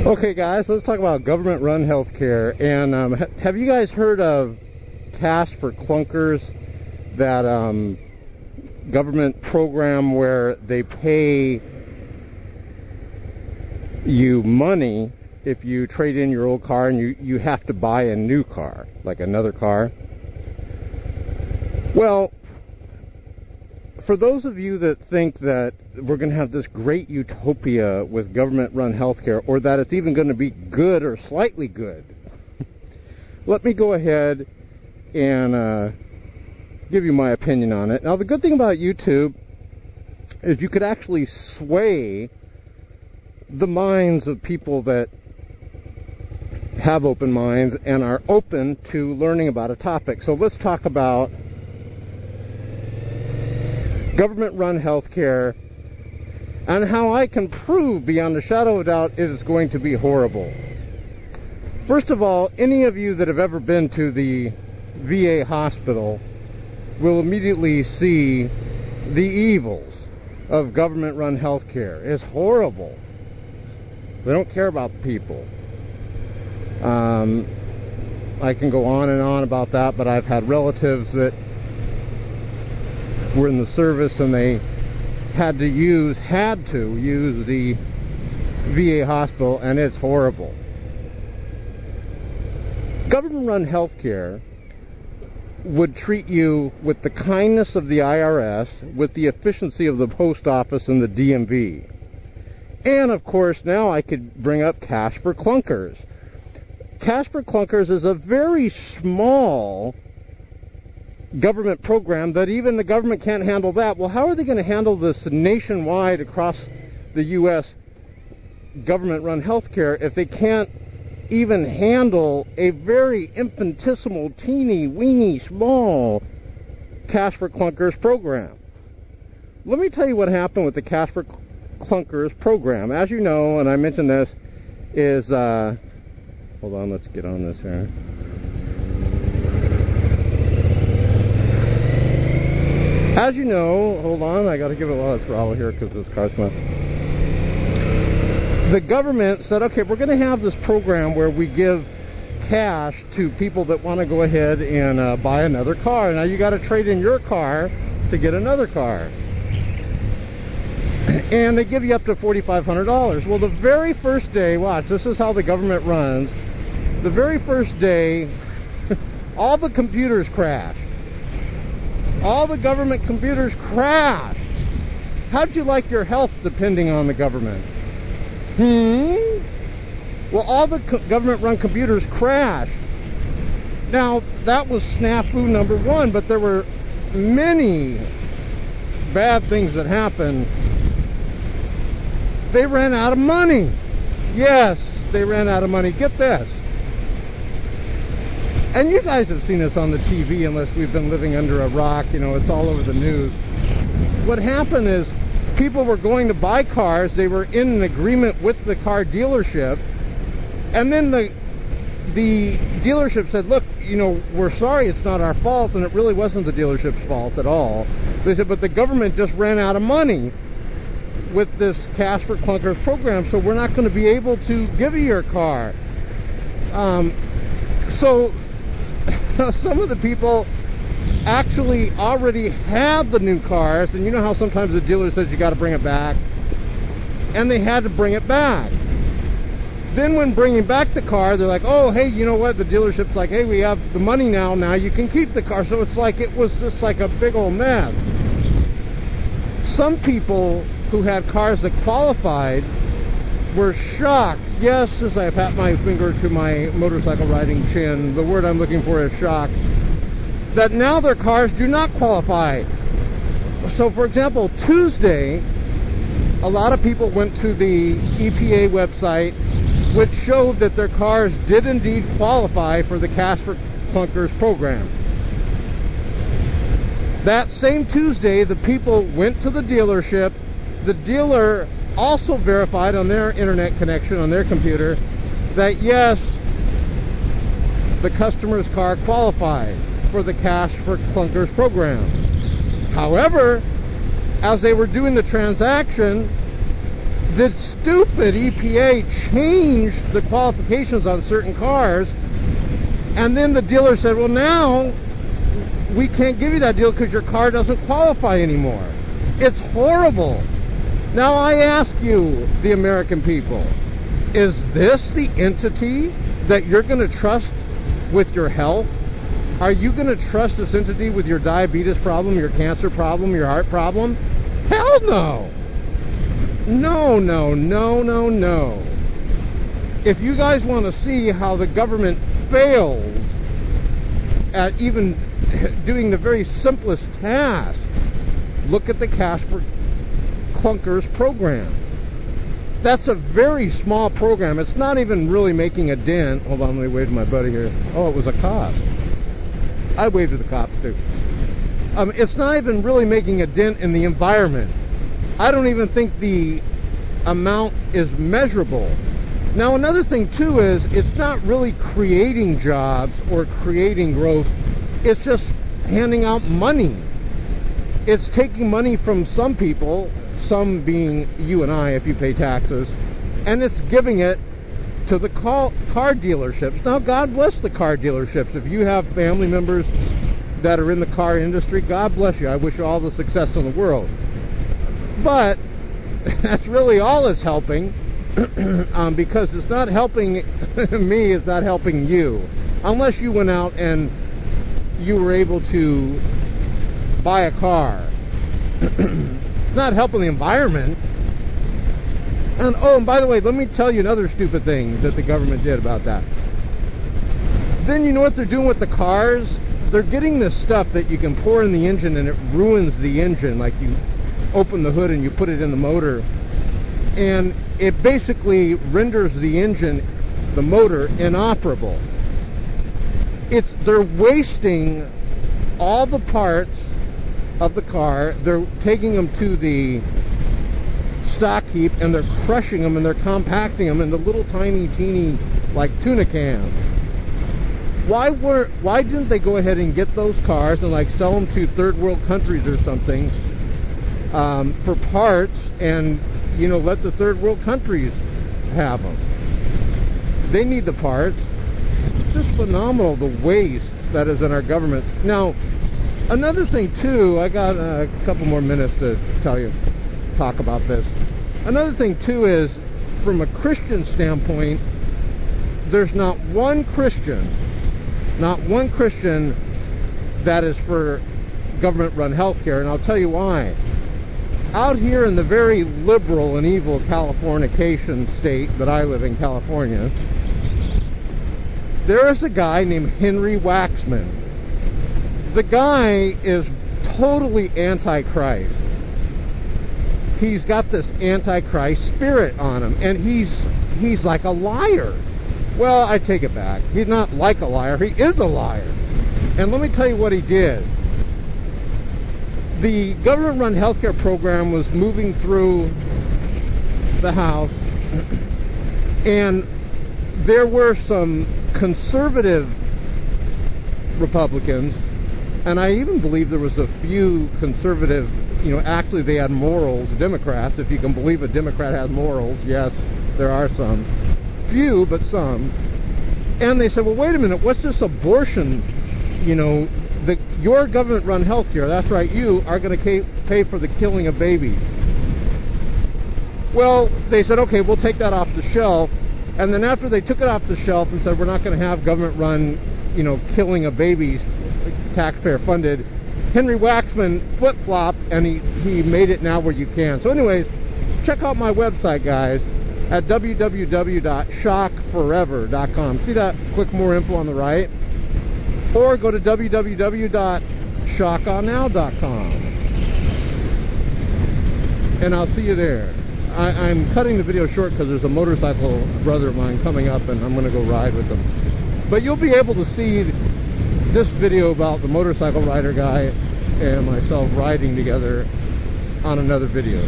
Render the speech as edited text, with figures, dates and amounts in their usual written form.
Okay, guys, let's talk about government-run healthcare. And have you guys heard of Cash for Clunkers, that government program where they pay you money if you trade in your old car and you have to buy a new car, like another car? Well, for those of you that think that we're going to have this great utopia with government-run healthcare, or that it's even going to be good or slightly good, let me go ahead and give you my opinion on it. Now, the good thing about YouTube is you could actually sway the minds of people that have open minds and are open to learning about a topic. So let's talk about government-run healthcare and how I can prove beyond a shadow of doubt it is going to be horrible. First of all, any of you that have ever been to the VA hospital will immediately see the evils of government-run healthcare. It's horrible. They don't care about the people. I can go on and on about that, but I've had relatives that were in the service and they had to use the VA hospital, and it's horrible. Government-run healthcare would treat you with the kindness of the IRS, with the efficiency of the post office and the DMV. And, of course, now I could bring up Cash for Clunkers. Cash for Clunkers is a very small government program that even the government can't handle that. Well, how are they going to handle this nationwide across the U.S. government-run healthcare if they can't even handle a very infinitesimal, teeny, weeny, small Cash for Clunkers program? Let me tell you what happened with the Cash for Clunkers program. As you know, and I mentioned this, is, hold on, let's get on this here. As you know, hold on, I got to give it a lot of throttle here because this car's going. The government said, okay, we're going to have this program where we give cash to people that want to go ahead and buy another car. Now you got to trade in your car to get another car. And they give you up to $4,500. Well, the very first day, watch, this is how the government runs. The very first day, all the computers crashed. All the government computers crashed. How'd you like your health depending on the government? Well, all the government-run computers crashed. Now, that was snafu number one, but there were many bad things that happened. They ran out of money. Yes, they ran out of money. Get this. And you guys have seen this on the TV unless we've been living under a rock. You know, it's all over the news. What happened is people were going to buy cars. They were in an agreement with the car dealership. And then the dealership said, look, you know, we're sorry, it's not our fault. And it really wasn't the dealership's fault at all. They said, but the government just ran out of money with this Cash for Clunkers program, so we're not going to be able to give you your car. So some of the people actually already have the new cars, and you know how sometimes the dealer says you got to bring it back, and they had to bring it back. Then when bringing back the car, they're like, oh, hey, you know what? The dealership's like, hey, we have the money now you can keep the car. So it's like, it was just like a big old mess. Some people who had cars that qualified were shocked. Yes, as I pat my finger to my motorcycle riding chin, the word I'm looking for is shocked, that now their cars do not qualify. So, for example, Tuesday, a lot of people went to the EPA website, which showed that their cars did indeed qualify for the Cash for Clunkers program. That same Tuesday, the people went to the dealership. The dealer also verified on their internet connection, on their computer, that yes, the customer's car qualified for the Cash for Clunkers program. However, as they were doing the transaction, the stupid EPA changed the qualifications on certain cars, and then the dealer said, well, now we can't give you that deal because your car doesn't qualify anymore. It's horrible. Now I ask you, the American people, is this the entity that you're going to trust with your health? Are you going to trust this entity with your diabetes problem, your cancer problem, your heart problem? Hell no! No, no, no, no, no. If you guys want to see how the government fails at even doing the very simplest task, look at the Cash for Clunkers program. That's a very small program. It's not even really making a dent. Hold on, let me wave to my buddy here. Oh, it was a cop. I waved to the cops too. It's not even really making a dent in the environment. I don't even think the amount is measurable. Now, another thing too is it's not really creating jobs or creating growth. It's just handing out money. It's taking money from some people, some being you and I if you pay taxes, and it's giving it to the car dealerships. Now, God bless the car dealerships. If you have family members that are in the car industry, God bless you. I wish you all the success in the world. But that's really all it's helping, because it's not helping me, it's not helping you. Unless you went out and you were able to buy a car. It's not helping the environment. And oh, and by the way, let me tell you another stupid thing that the government did about that. Then you know what they're doing with the cars? They're getting this stuff that you can pour in the engine and it ruins the engine. Like you open the hood and you put it in the motor, and it basically renders the engine, the motor, inoperable. They're wasting all the parts of the car. They're taking them to the stock heap and they're crushing them and they're compacting them into little tiny teeny like tuna cans. Why didn't they go ahead and get those cars and like sell them to third world countries or something for parts, and let the third world countries have them? They need the parts. It's just phenomenal the waste that is in our government. Now, another thing too, I got a couple more minutes to talk about this. Another thing too is, from a Christian standpoint, there's not one Christian that is for government-run healthcare, and I'll tell you why. Out here in the very liberal and evil Californication state that I live in, California, there is a guy named Henry Waxman. The guy is totally anti-Christ. He's got this anti-Christ spirit on him, and he's like a liar. Well, I take it back. He's not like a liar. He is a liar. And let me tell you what he did. The government-run healthcare program was moving through the House, and there were some conservative Republicans, and I even believe there was a few conservative, actually they had morals, Democrats, if you can believe a Democrat has morals. Yes, there are some. Few, but some. And they said, well, wait a minute, what's this abortion? Your government-run health care, that's right, you are going to pay for the killing of babies. Well, they said, okay, we'll take that off the shelf. And then after they took it off the shelf and said, we're not going to have government-run, killing of babies, taxpayer-funded, Henry Waxman flip-flopped, and he made it now where you can. So anyways, check out my website, guys, at www.shockforever.com. See that? Click more info on the right. Or go to www.shockonnow.com. And I'll see you there. I'm cutting the video short because there's a motorcycle brother of mine coming up and I'm going to go ride with him. But you'll be able to see this video about the motorcycle rider guy and myself riding together on another video.